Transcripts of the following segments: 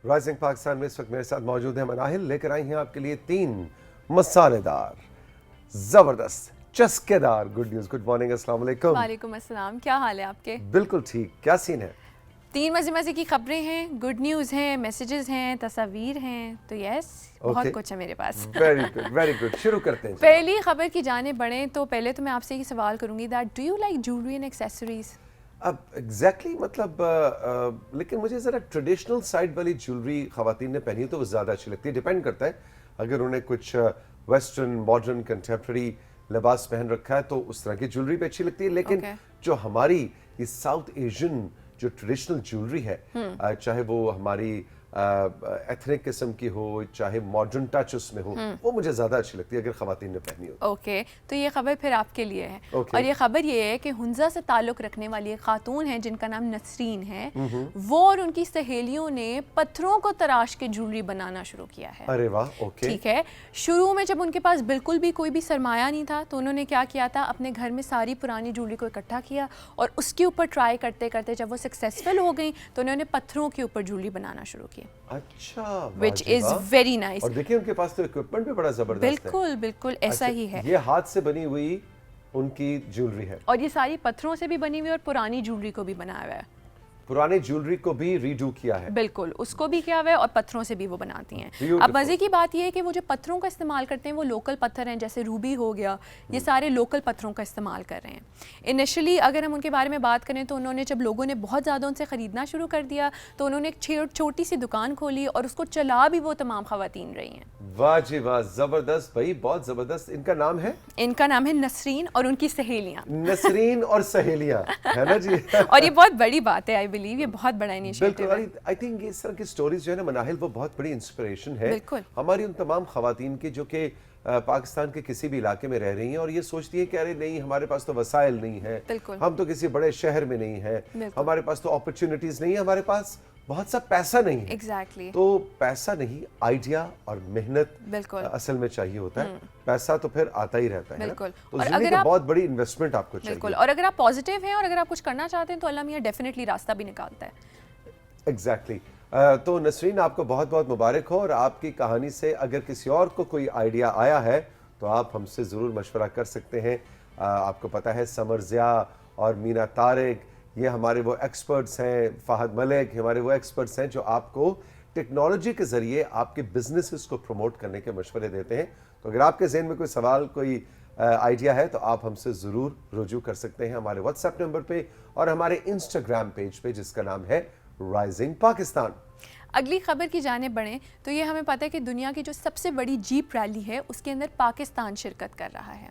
Rising Pakistan में इस वक्त मेरे साथ मौजूद है मनाहिल, लेकर आई हैं आपके लिए 3 मसालेदार, जबरदस्त, चस्केदार गुड न्यूज। गुड मॉर्निंग, अस्सलाम वालेकुम। वालेकुम अस्सलाम, क्या हाल है आपके? बिल्कुल ठीक, क्या सीन है? 3 मजे मजे की खबरें हैं, गुड न्यूज़ हैं, मैसेजेस हैं, तस्वीर हैं, तो यस बहुत कुछ है मेरे पास। Very good, very good. शुरू करते हैं। पहली खबर की जाने बढ़े तो पहले तो मैं आपसे ही सवाल करूंगी that do you like jewellery and accessories? अब एग्जैक्टली मतलब लेकिन मुझे ज़रा ट्रेडिशनल साइड वाली ज्वेलरी ख़वातीन ने पहनी तो वो ज़्यादा अच्छी लगती है। डिपेंड करता है, अगर उन्हें कुछ वेस्टर्न मॉडर्न कंटेम्प्रेरी लिबास पहन रखा है तो उस तरह की ज्वेलरी भी अच्छी लगती है। लेकिन जो हमारी ये साउथ एशियन जो ट्रेडिशनल ज्वेलरी है, चाहे वो हमारी एथनिक किस्म की हो, चाहे मॉडर्न टच उसमें हो, वो मुझे ज्यादा अच्छी लगती है अगर खवातीन ने पहनी हो। ओके, तो ये खबर फिर आपके लिए है। और ये खबर ये है कि हुंजा से ताल्लुक रखने वाली एक खातून है जिनका नाम नसरीन है। वो और उनकी सहेलियों ने पत्थरों को तराश के ज्वेलरी बनाना शुरू किया है। अरे वाह, ओके। ठीक है, शुरू में जब उनके पास बिल्कुल भी कोई भी सरमाया नहीं था तो उन्होंने क्या किया था, अपने घर में सारी पुरानी ज्वेलरी को इकट्ठा किया और उसके ऊपर ट्राई करते करते जब वो सक्सेसफुल हो गई तो उन्होंने पत्थरों के ऊपर ज्वेलरी बनाना शुरू की। अच्छा, विच इज वेरी नाइस। और देखिए उनके पास तो इक्विपमेंट भी बड़ा जबरदस्त है। बिल्कुल बिल्कुल ऐसा ही है। ये हाथ से बनी हुई उनकी ज्वेलरी है और ये सारी पत्थरों से भी बनी हुई और पुरानी ज्वेलरी को भी बनाया हुआ है। पुरानी ज्वेलरी को भी रीडू किया है। बिल्कुल, उसको भी किया हुआ है और पत्थरों से भी वो बनाती हैं। अब मजे की बात ये है कि वो जो पत्थरों का इस्तेमाल करते हैं वो लोकल पत्थर हैं, जैसे रूबी हो गया, ये सारे लोकल पत्थरों का इस्तेमाल कर रहे हैं। इनिशियली अगर हम उनके बारे में बात करें तो उन्होंने, जब लोगों ने बहुत ज़्यादा उनसे ख़रीदना शुरू कर दिया तो उन्होंने एक छोटी सी दुकान खोली और उसको चला भी वो तमाम ख़वातीन रही हैं। वाह जी वाह, जबरदस्त भाई, बहुत जबरदस्त। इनका नाम है? इनका नाम है नसरीन और उनकी सहेलियाँ। नसरीन और सहेलियाँ, है ना जी। और ये बहुत बड़ी बात है, आई बिलीव ये बहुत बड़ा इनिशिएटिव है। आई थिंक ये इस तरह की स्टोरीज जो है ना मनाहिल, वो बहुत बड़ी इंस्पिरेशन है हमारी उन तमाम खवातीन की जो कि पाकिस्तान के किसी भी इलाके में रह रही हैं और ये सोचती है कि अरे नहीं, हमारे पास तो वसाइल नहीं है, हम तो किसी बड़े शहर में नहीं है, हमारे पास तो अपॉर्चुनिटीज नहीं है, हमारे पास बहुत सा पैसा नहीं है। Exactly. तो पैसा नहीं, आइडिया और मेहनत असल में चाहिए होता है। पैसा तो फिर आता ही रहता है। बिल्कुल। तो और अगर आप बहुत बड़ी इन्वेस्टमेंट आपको चाहिए। बिल्कुल, और अगर आप पॉजिटिव हैं और अगर आप कुछ करना चाहते हैं तो अल्लाह मियां डेफिनेटली रास्ता भी निकालता है। एग्जैक्टली। तो नसरीन, आपको बहुत बहुत मुबारक हो और आपकी कहानी से अगर किसी और को कोई आइडिया आया है तो आप हमसे ज़रूर मशवरा कर सकते हैं। आपको पता है समर ज़िया और मीना तारिक, ये हमारे वो एक्सपर्ट्स हैं, फ़हद मलिक हमारे वो एक्सपर्ट्स हैं जो आपको टेक्नोलॉजी के ज़रिए आपके बिजनेसेस को प्रमोट करने के मशवरे देते हैं। तो अगर आपके जहन में कोई सवाल, कोई आइडिया है तो आप हमसे ज़रूर रुजू कर सकते हैं हमारे व्हाट्सएप नंबर पे और हमारे इंस्टाग्राम पेज पे जिसका नाम है राइजिंग पाकिस्तान। अगली खबर की जाने बढ़ें तो ये हमें पता है कि दुनिया की जो सबसे बड़ी जीप रैली है उसके अंदर पाकिस्तान शिरकत कर रहा है।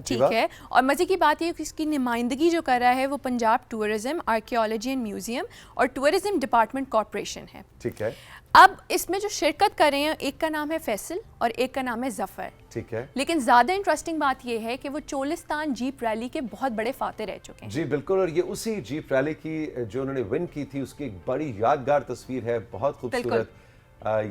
ठीक है, और मज़े की बात ये कि इसकी नुमाइंदगी जो कर रहा है वो Punjab tourism, archaeology and museum और टूरिज्म डिपार्टमेंट कॉर्पोरेशन है। ठीक है। अब इसमें जो शिरकत कर रहे हैं, एक का नाम है फैसल और एक का नाम है जफर। ठीक है। लेकिन ज्यादा इंटरेस्टिंग बात यह है कि वो चोलिस्तान जीप रैली के बहुत बड़े फाते रह चुके हैं। जी बिल्कुल, और ये उसी जीप रैली की जो उन्होंने विन की थी उसकी एक बड़ी यादगार तस्वीर है, बहुत खूबसूरत।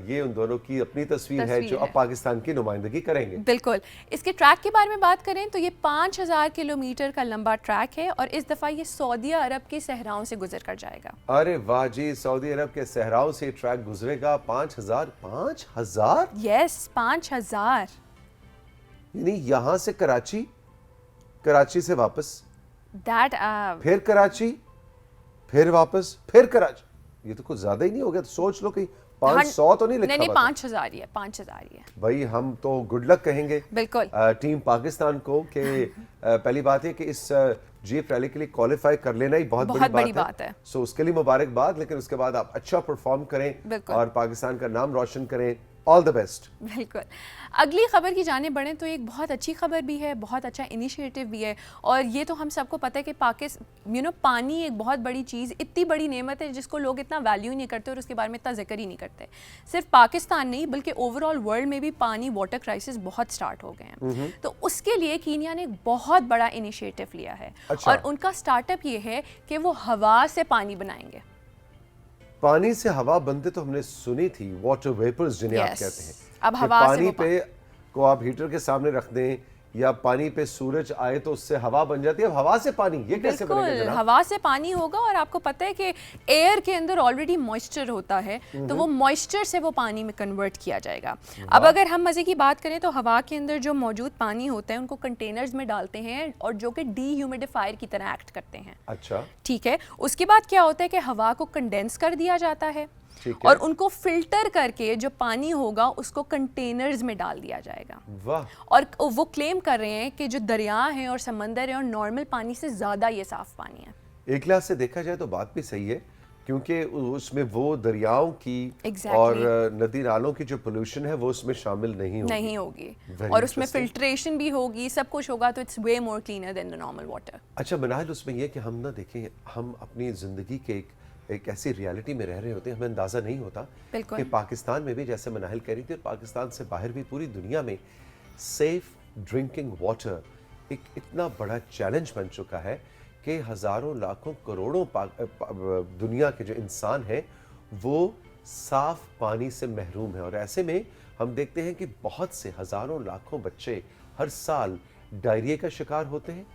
ये उन दोनों की अपनी तस्वीर है जो अब पाकिस्तान की नुमाइंदगी करेंगे। बिल्कुल। इसके ट्रैक के बारे में बात करें तो ये 5000 किलोमीटर का लंबा ट्रैक है और इस दफा ये सऊदी अरब के सहराओं से गुजर कर जाएगा। अरे वाह जी, सऊदी अरब के सहराओं से ट्रैक गुजरेगा। 5000? यस, 5000। यानी यहाँ से कराची, कराची से वापस, फिर कराची, फिर वापस, फिर कराची। ये तो कुछ ज्यादा ही नहीं हो गया? तो सोच लो कि 500 तो नहीं लिखा? नहीं, 5000 ही है, 5000 ही है। भाई हम तो गुड लक कहेंगे बिल्कुल टीम पाकिस्तान को कि पहली बात है कि इस जीप रैली के लिए क्वालिफाई कर लेना ही बहुत बड़ी बात है। सो उसके लिए मुबारकबाद, लेकिन उसके बाद आप अच्छा परफॉर्म करें और पाकिस्तान का नाम रोशन करें। All the best. बिल्कुल। अगली खबर की जाने बढ़ें तो एक बहुत अच्छी खबर भी है, बहुत अच्छा इनिशिएटिव भी है। और ये तो हम सबको पता है कि पानी एक बहुत बड़ी चीज़, इतनी बड़ी नेमत है जिसको लोग इतना वैल्यू नहीं करते और उसके बारे में इतना जिक्र ही नहीं करते। सिर्फ पाकिस्तान नहीं बल्कि ओवरऑल वर्ल्ड में भी पानी, वाटर क्राइसिस बहुत स्टार्ट हो गए हैं। तो उसके लिए कीनिया ने एक बहुत बड़ा इनिशिएटिव लिया है। और उनका स्टार्टअप ये है कि वो हवा से पानी बनाएंगे। पानी से हवा बनते तो हमने सुनी थी, वाटर वेपर्स जिन्हें आप कहते हैं। अब हवा पानी पे को आप हीटर के सामने रख दें या पानी पे सूरज आए तो उससे हवा बन जाती है, अब हवा से पानी ये कैसे बनेगा बिल्कुल, जनाब? हवा से पानी होगा और आपको पता है कि एयर के अंदर ऑलरेडी मॉइस्चर होता है, तो वो मॉइस्चर से वो पानी में कन्वर्ट किया जाएगा। अब अगर हम मज़े की बात करें तो हवा के अंदर जो मौजूद पानी होता है उनको कंटेनर्स में डालते हैं और जो कि डीह्यूमिडिफायर की तरह एक्ट करते हैं। अच्छा, ठीक है, उसके बाद क्या होता है कि हवा को कंडेंस कर दिया जाता है ठीक है। और उनको फिल्टर करके जो पानी होगा उसको कंटेनर्स में डाल दिया जाएगा। वाह, और वो क्लेम कर रहे हैं कि जो दरिया हैं और समंदर हैं और नॉर्मल पानी से ज़्यादा ये साफ़ पानी है। एक लिहाज से देखा जाए तो बात भी सही है, क्योंकि उसमें वो दरियाओं की Exactly. और नदी नालों की जो पोल्यूशन है वो उसमें शामिल नहीं होगी। नहीं होगी Very और उसमें interesting. फिल्ट्रेशन भी होगी, सब कुछ होगा, तो it's way more cleaner then the normal water. अच्छा मनाहिल, उसमें यह कि हम ना देखें, हम अपनी ज़िंदगी के एक ऐसी रियलिटी में रह रहे होते हैं, हमें अंदाज़ा नहीं होता बिल्कुल। कि पाकिस्तान में भी, जैसे मनाहिल कह रही थी, पाकिस्तान से बाहर भी पूरी दुनिया में सेफ ड्रिंकिंग वाटर एक इतना बड़ा चैलेंज बन चुका है कि हज़ारों लाखों करोड़ों दुनिया के जो इंसान हैं वो साफ पानी से महरूम हैं। और ऐसे में हम देखते हैं कि बहुत से हज़ारों लाखों बच्चे हर साल डायरिया का शिकार होते हैं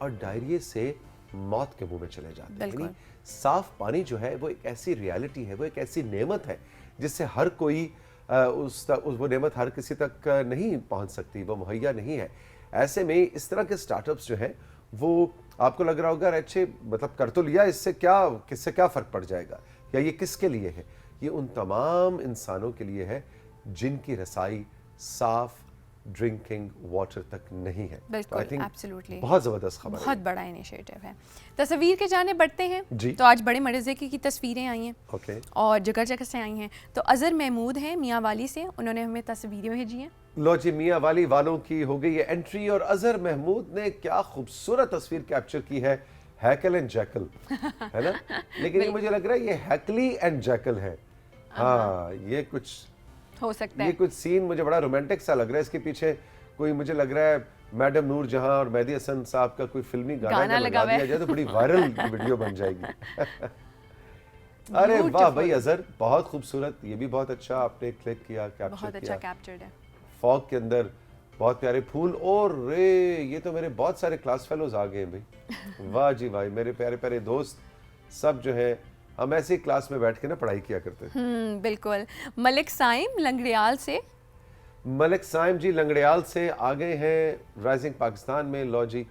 और डायरिया से मौत के मुंह में चले जाते हैं। यानी साफ पानी जो है वो एक ऐसी रियलिटी है, वो एक ऐसी नेमत है जिससे हर कोई वो नेमत हर किसी तक नहीं पहुंच सकती, वो मुहैया नहीं है। ऐसे में इस तरह के स्टार्टअप्स जो हैं वो आपको लग रहा होगा अच्छे मतलब कर तो लिया, इससे किससे क्या फ़र्क पड़ जाएगा, या ये किसके लिए है? ये उन तमाम इंसानों के लिए है जिनकी रसाई साफ ड्रिंकिंग वाटर तक नहीं है। बिल्कुल, I think एब्सोल्युटली, बहुत ज़बरदस्त खबर है। बहुत बड़ा इनिशिएटिव है। तस्वीर के जाने बढ़ते हैं जी। तो आज बड़े मज़े की तस्वीरें आई हैं ओके, और जगह जगह से आई हैं। तो अज़हर महमूद हैं मियाँ वाली से, उन्होंने हमें तस्वीरें भेजी हैं। लो जी, मियाँ वाली वालों की हो गई है एंट्री और अजहर महमूद ने क्या खूबसूरत तस्वीर कैप्चर की है, हैकल एंड जैकल, है ना? लेकिन ये मुझे लग रहा है ये हैकली एंड जैकल है। हाँ, ये कुछ हो सकता ये है। कुछ सीन मुझे बड़ा रोमांटिक सा लग रहा है। इसके पीछे कोई मुझे लग रहा है मैडम नूर जहां और मेहदी हसन साहब का कोई फिल्मी गाना गाना लगा लगा हुआ है। दिया जाए तो बड़ी वायरल वीडियो बन जाएगी। अरे वाह भाई अजहर, बहुत खूबसूरत, ये भी बहुत अच्छा आपने क्लिक किया, कैप्चर बहुत किया। अच्छा कैप्चर्ड है। फॉग के अंदर बहुत प्यारे फूल, और रे ये तो मेरे बहुत सारे क्लास फेलोज आ गए हैं भाई। वाह जी भाई, मेरे प्यारे प्यारे दोस्त सब जो है, हम ऐसे ही क्लास में बैठ के ना पढ़ाई किया करते थे। बिल्कुल। मलिक साइम लंगड़ियाल से, मलिक साइम जी लंगड़ियाल से आ गए हैं राइजिंग पाकिस्तान में। लो जी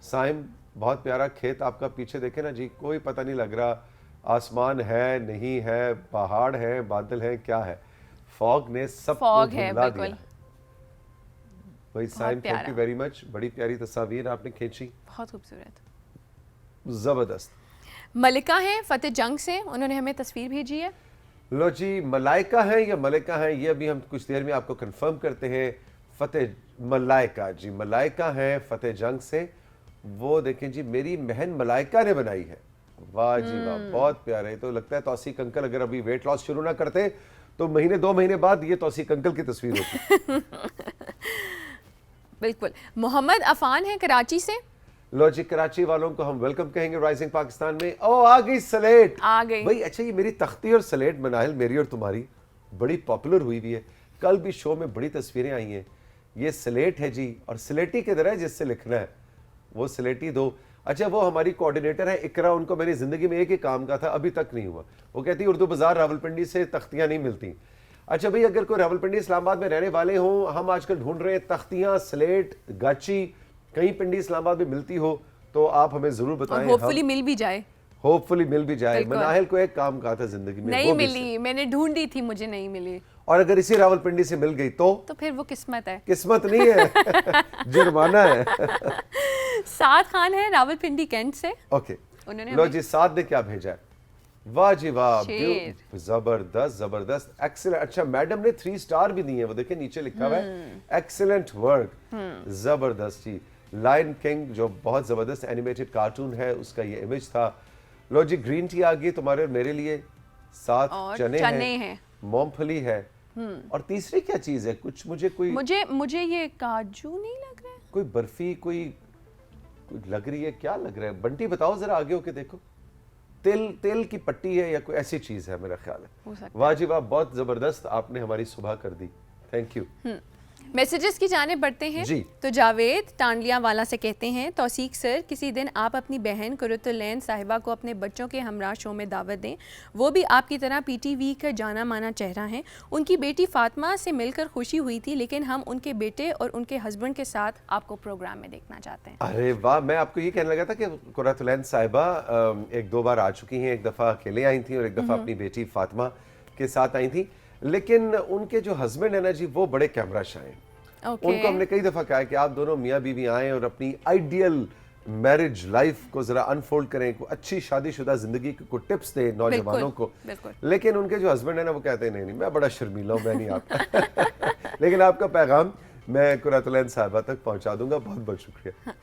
साइम, बहुत प्यारा खेत आपका पीछे देखे ना जी, कोई पता नहीं लग रहा आसमान है नहीं है, पहाड़ है बादल है, क्या है, फॉग ने सब फॉग को है, धुंधला बिल्कुल। दिया। भाई Saim, thank you very much, बड़ी प्यारी तस्वीर आपने खींची, बहुत खूबसूरत। जबरदस्त। मलिका हैं फतेह जंग से, उन्होंने हमें तस्वीर भेजी है। लो जी, मलाइका है या मलिका है ये अभी हम कुछ देर में आपको कंफर्म करते हैं। फतेह मलाइका जी, मलाइका है फतेह जंग से। वो देखें जी, मेरी बहन मलाइका ने बनाई है। वाह जी वाह, बहुत प्यारे। तो लगता है तौसीक अंकल अगर अभी वेट लॉस शुरू ना करते तो महीने 2 महीने बाद ये तौसीक अंकल की तस्वीर होती। बिल्कुल। मोहम्मद अफान है कराची से, लो जी, कराची वालों को हम वेलकम कहेंगे राइजिंग पाकिस्तान में। ओ आ गई स्लेट, आ गई भाई। अच्छा, ये मेरी तख्ती और स्लेट मनाहिल, मेरी और तुम्हारी बड़ी पॉपुलर हुई हुई है। कल भी शो में बड़ी तस्वीरें आई हैं। ये स्लेट है जी, और स्लेटी किधर है जिससे लिखना है, वो स्लेटी दो। अच्छा, वो हमारी कोऑर्डिनेटर है इकरा, उनको मेरी जिंदगी में एक ही काम का था, अभी तक नहीं हुआ। वो कहती उर्दू बाजार रावलपिंडी से तख्तियां नहीं मिलती। अच्छा भाई, अगर कोई रावलपिंडी इस्लामाबाद में रहने वाले हों, हम आजकल ढूंढ रहे हैं तख्तियां, स्लेट, गाची, कहीं पिंडी इस्लामाबाद में मिलती हो तो आप हमें जरूर बताएं। होपफुली मिल भी जाए। होपफुली मिल भी जाए। बिल्कुल। मनाहिल को एक काम कहा था जिंदगी में, नहीं वो भी मिली, मैंने ढूंढी थी, मुझे नहीं मिली। और अगर इसी रावलपिंडी से मिल गई तो फिर वो किस्मत है। किस्मत नहीं है, जुर्माना है। साद खान है रावलपिंडी कैंट से, ओके, उन्होंने लो जी, साद ने क्या भेजा है? वाह जी वाह, शेर। जबरदस्त जबरदस्त, एक्सीलेंट। अच्छा, मैडम ने 3 स्टार भी दिए हैं, वो देखें नीचे लिखा हुआ है एक्सीलेंट वर्क, जबरदस्त जी। लायन किंग जो बहुत जबरदस्त एनिमेटेड कार्टून है, उसका ये इमेज था। लो जी, ग्रीन टी आ गई तुम्हारे और मेरे लिए, साथ और चने चने हैं, मूंगफली है, और तीसरी क्या चीज है? कुछ मुझे ये काजू नहीं लग रहा है, कोई बर्फी, कोई लग रही है, क्या लग रहा है? बंटी बताओ जरा, आगे होके देखो। तेल की पट्टी है या कोई ऐसी चीज है, मेरा ख्याल है। वाह जी वाह, बहुत जबरदस्त, आपने हमारी सुबह कर दी, थैंक यू। मैसेजेस की जाने बढ़ते हैं जी। तो जावेद टांडलिया वाला से कहते हैं, तौसीक सर किसी दिन आप अपनी बहन कुरतुलैन साहिबा को अपने बच्चों के हमरा शो में दावत दें। वो भी आपकी तरह पीटीवी का जाना माना चेहरा हैं। उनकी बेटी फातिमा से मिलकर खुशी हुई थी, लेकिन हम उनके बेटे और उनके हस्बैंड के साथ आपको प्रोग्राम में देखना चाहते हैं। अरे वाह, मैं आपको ये कहने लगा था कि कुरतुलैन साहिबा एक दो बार आ चुकी हैं। एक दफ़ा अकेले आई थी और एक दफ़ा अपनी बेटी फातिमा के साथ आई थी, लेकिन उनके जो हस्बैंड है ना जी, वो बड़े कैमरा शाय हैं। उनको हमने कई दफ़ा कहा कि आप दोनों मियाँ बीवी आएँ और अपनी आइडियल मैरिज लाइफ को ज़रा अनफोल्ड करें, को अच्छी शादीशुदा ज़िंदगी को टिप्स दें नौजवानों को। लेकिन उनके जो हस्बैंड है ना, वो कहते हैं नहीं मैं बड़ा शर्मीला हूँ, मैं नहीं आता। लेकिन आपका पैगाम मैं कुरतुलैन साहिबा तक पहुँचा दूंगा। बहुत बहुत शुक्रिया।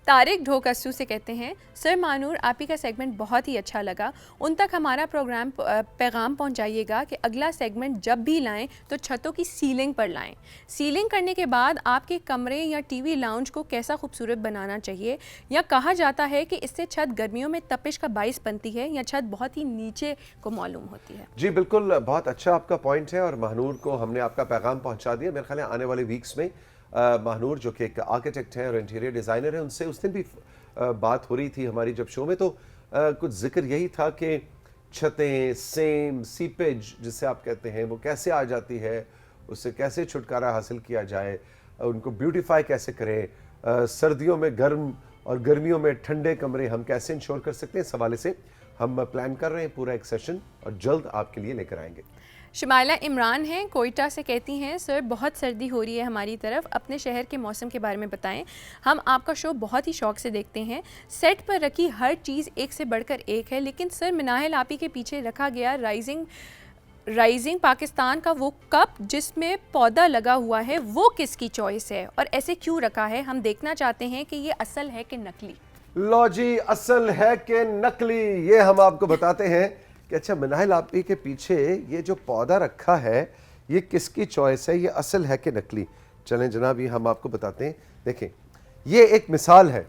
तारिक ढोकस्सू से कहते हैं, सर मानूर आप ही का सेगमेंट बहुत ही अच्छा लगा। उन तक हमारा प्रोग्राम पैगाम पहुंचाइएगा कि अगला सेगमेंट जब भी लाएं तो छतों की सीलिंग पर लाएं। सीलिंग करने के बाद आपके कमरे या टीवी लाउंज को कैसा खूबसूरत बनाना चाहिए, या कहा जाता है कि इससे छत गर्मियों में तपिश का बाइस बनती है या छत बहुत ही नीचे को मालूम होती है। जी बिल्कुल, बहुत अच्छा आपका पॉइंट है और महानूर को हमने आपका पैगाम पहुंचा दिया। मेरे ख्याल है आने वाले वीक्स में महानूर जो कि एक आर्किटेक्ट हैं और इंटीरियर डिज़ाइनर हैं, उनसे उस दिन भी बात हो रही थी हमारी जब शो में, तो कुछ जिक्र यही था कि छतें सेम सीपेज जिसे आप कहते हैं वो कैसे आ जाती है, उससे कैसे छुटकारा हासिल किया जाए, उनको ब्यूटीफाई कैसे करें, सर्दियों में गर्म और गर्मियों में ठंडे कमरे हम कैसे इंश्योर कर सकते हैं। इस हवाले से हम प्लान कर रहे हैं पूरा एक सेशन और जल्द आपके लिए लेकर आएंगे। शमाइला इमरान हैं कोयटा से, कहती हैं सर बहुत सर्दी हो रही है हमारी तरफ, अपने शहर के मौसम के बारे में बताएं। हम आपका शो बहुत ही शौक से देखते हैं। सेट पर रखी हर चीज़ एक से बढ़कर एक है, लेकिन सर मिनाहिल आपी के पीछे रखा गया राइजिंग पाकिस्तान का वो कप जिसमें पौधा लगा हुआ है, वो किसकी चॉइस है और ऐसे क्यों रखा है? हम देखना चाहते हैं कि ये असल है कि नकली। लो जी, असल है कि नकली, ये हम आपको बताते हैं कि अच्छा मिनाहिल आपी के पीछे ये जो पौधा रखा है ये किसकी चॉइस है, ये असल है कि नकली। चलें जनाब, ये हम आपको बताते हैं। देखें, ये एक मिसाल है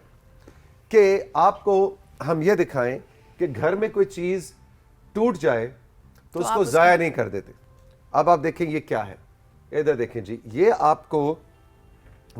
कि आपको हम ये दिखाएं कि घर में कोई चीज़ टूट जाए तो उसको ज़ाया नहीं कर देते। अब आप देखें ये क्या है, इधर देखें जी, ये आपको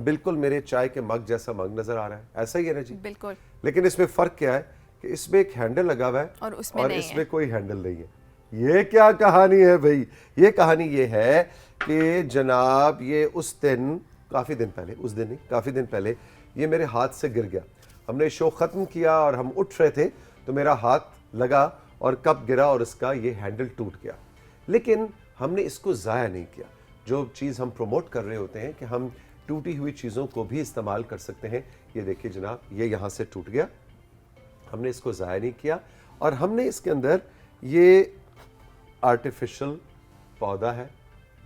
बिल्कुल मेरे चाय के मग जैसा मग नजर आ रहा है, ऐसा ही है ना जी? बिल्कुल। लेकिन इसमें फ़र्क क्या है कि इसमें एक हैंडल लगा हुआ है और इसमें कोई हैंडल नहीं है। ये क्या कहानी है भाई? ये कहानी ये है कि जनाब ये उस दिन काफ़ी दिन पहले, उस दिन नहीं काफ़ी दिन पहले ये मेरे हाथ से गिर गया। हमने शो ख़त्म किया और हम उठ रहे थे तो मेरा हाथ लगा और कप गिरा और इसका ये हैंडल टूट गया। लेकिन हमने इसको ज़ाया नहीं किया। जो चीज़ हम प्रमोट कर रहे होते हैं कि हम टूटी हुई चीज़ों को भी इस्तेमाल कर सकते हैं। ये देखिए जनाब, ये यहाँ से टूट गया, हमने इसको ज़ाया नहीं किया और हमने इसके अंदर ये आर्टिफिशियल पौधा है,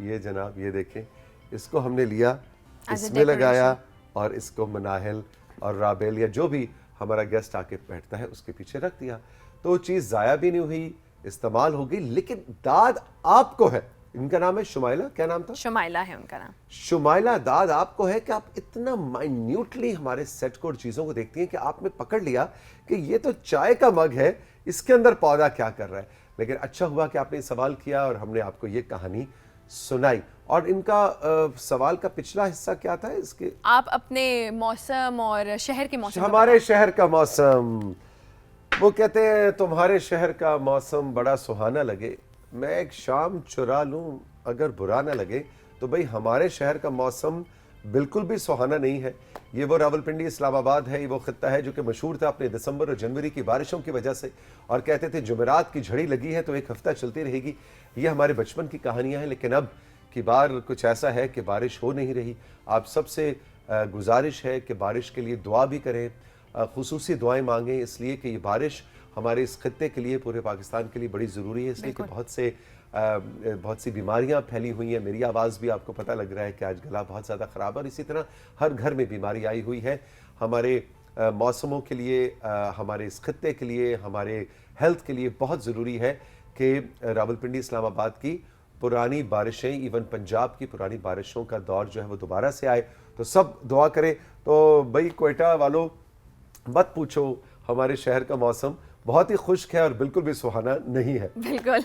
ये जनाब ये देखें, इसको हमने लिया, इसमें लगाया और इसको मनाहिल और राबेल या जो भी हमारा गेस्ट आके बैठता है उसके पीछे रख दिया। तो चीज़ ज़ाया भी नहीं हुई, इस्तेमाल हो गई। लेकिन दाद आपको है। इनका नाम है शुमाइला, क्या नाम था? शुमाइला है उनका नाम। शुमाइला, दाद आपको है कि आप इतना माइन्यूटली हमारे सेट को और चीज़ों को देखती हैं कि आपने पकड़ लिया कि ये तो चाय का मग है, इसके अंदर पौधा क्या कर रहा है। लेकिन अच्छा हुआ कि आपने सवाल किया और हमने आपको ये कहानी सुनाई। और इनका सवाल का पिछला हिस्सा क्या था इसके? आप अपने मौसम और शहर के मौसम, हमारे शहर का मौसम, वो कहते हैं तुम्हारे शहर का मौसम बड़ा सुहाना लगे, मैं एक शाम चुरा लूं अगर बुरा ना लगे। तो भाई हमारे शहर का मौसम बिल्कुल भी सुहाना नहीं है। ये वो रावलपिंडी इस्लामाबाद है, ये वो खित्ता है जो कि मशहूर था अपने दिसंबर और जनवरी की बारिशों की वजह से, और कहते थे जुमेरात की झड़ी लगी है तो एक हफ्ता चलती रहेगी। ये हमारे बचपन की कहानियां हैं। लेकिन अब की बार कुछ ऐसा है कि बारिश हो नहीं रही। आप सबसे गुजारिश है कि बारिश के लिए दुआ भी करें, खुसूसी दुआएं मांगें, इसलिए कि ये बारिश हमारे इस खित्ते के लिए, पूरे पाकिस्तान के लिए बड़ी ज़रूरी है। इसलिए कि बहुत सी बीमारियां फैली हुई हैं। मेरी आवाज़ भी आपको पता लग रहा है कि आज गला बहुत ज़्यादा ख़राब है और इसी तरह हर घर में बीमारी आई हुई है। हमारे मौसमों के लिए, हमारे इस खित्ते के लिए, हमारे हेल्थ के लिए बहुत ज़रूरी है कि रावलपिंडी इस्लामाबाद की पुरानी बारिशें, इवन पंजाब की पुरानी बारिशों का दौर जो है वो दोबारा से आए। तो सब दुआ करें। तो भाई कोयटा वालों मत पूछो हमारे शहर का मौसम, बहुत ही खुश्क है और बिल्कुल भी सुहाना नहीं है। बिल्कुल।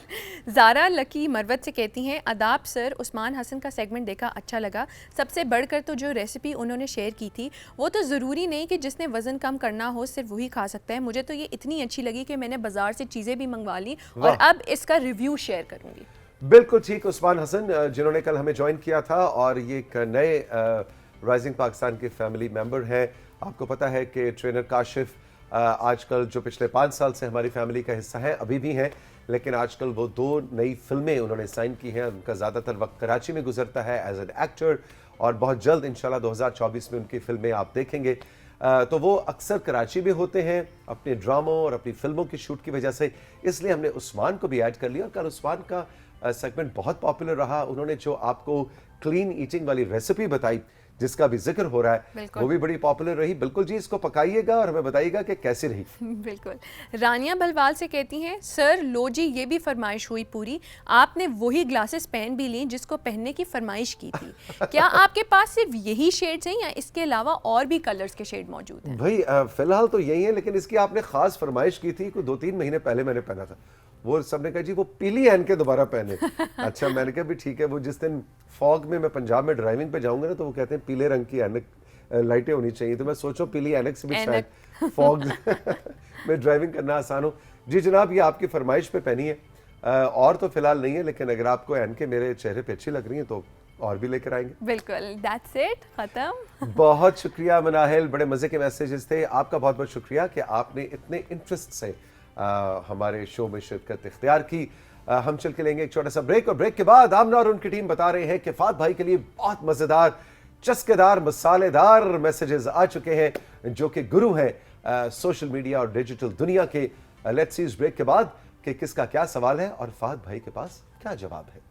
ज़ारा लकी मरवत से कहती हैं, आदाब सर, उस्मान हसन का सेगमेंट देखा अच्छा लगा। सबसे बढ़कर तो जो रेसिपी उन्होंने शेयर की थी वो तो ज़रूरी नहीं कि जिसने वज़न कम करना हो सिर्फ वही खा सकता है। मुझे तो ये इतनी अच्छी लगी कि मैंने बाज़ार से चीज़ें भी मंगवा ली और अब इसका रिव्यू शेयर करूँगी। बिल्कुल ठीक, उस्मान हसन जिन्होंने कल हमें ज्वाइन किया था और ये एक नए राइजिंग पाकिस्तान के फैमिली मेंबर हैं। आपको पता है कि ट्रेनर काशिफ आजकल जो पिछले 5 साल से हमारी फैमिली का हिस्सा है, अभी भी हैं, लेकिन आजकल वो 2 नई फिल्में उन्होंने साइन की हैं। उनका ज़्यादातर वक्त कराची में गुजरता है एज एन एक्टर और बहुत जल्द इंशाल्लाह 2024 में उनकी फिल्में आप देखेंगे। तो वो अक्सर कराची में होते हैं अपने ड्रामों और अपनी फिल्मों की शूट की वजह से, इसलिए हमने उस्मान को भी ऐड कर लिया और कल उस्मान का सेगमेंट बहुत पॉपुलर रहा। उन्होंने जो आपको क्लीन ईटिंग वाली रेसिपी बताई जिसका भी जिक्र हो रहा है वो भी बड़ी पॉपुलर रही। बिल्कुल जी, इसको पकाइएगा और हमें बताइएगा कि कैसी रही। बिल्कुल। रानिया बलवाल से कहती हैं, सर लो जी ये भी फरमाइश हुई पूरी, आपने वही ग्लासेस पहन भी ली जिसको पहनने की फरमाइश की थी। क्या आपके पास सिर्फ यही शेड्स हैं या इसके अलावा और भी कलर्स के शेड मौजूद हैं? भाई फिलहाल तो यही है, लेकिन इसकी आपने खास फरमाइश की थी, कोई 2-3 महीने पहले मैंने पहना था। वो सबने कहा जी वो पीली एन के दोबारा पहने। अच्छा, मैंने कहा भी ठीक है। वो जिस दिन फॉग में मैं पंजाब में ड्राइविंग पे जाऊंगा ना तो वो कहते हैं पीले रंग की एनक लाइटें होनी चाहिए, तो मैं सोचो पीली एनक से भी शायद फॉग में ड्राइविंग करना आसान हो। जी जनाब, ये आपकी फरमाइश पे पहनी है और तो फिलहाल नहीं है, लेकिन अगर आपको एन के मेरे चेहरे पे अच्छी लग रही है तो और भी लेकर आएंगे। बिल्कुल, दैट्स इट, खत्म। बहुत शुक्रिया मनाहिल, बड़े मजे के मैसेजेस थे। आपका बहुत बहुत शुक्रिया कि आपने इतने इंटरेस्ट से हमारे शो में शिरकत इख्तियार की। हम चल के लेंगे एक छोटा सा ब्रेक और ब्रेक के बाद आमना और उनकी टीम बता रहे हैं कि फात भाई के लिए बहुत मजेदार, चस्केदार, मसालेदार मैसेजेस आ चुके हैं जो कि गुरु हैं सोशल मीडिया और डिजिटल दुनिया के। लेट्स सी इस ब्रेक के बाद कि किसका क्या सवाल है और फात भाई के पास क्या जवाब है।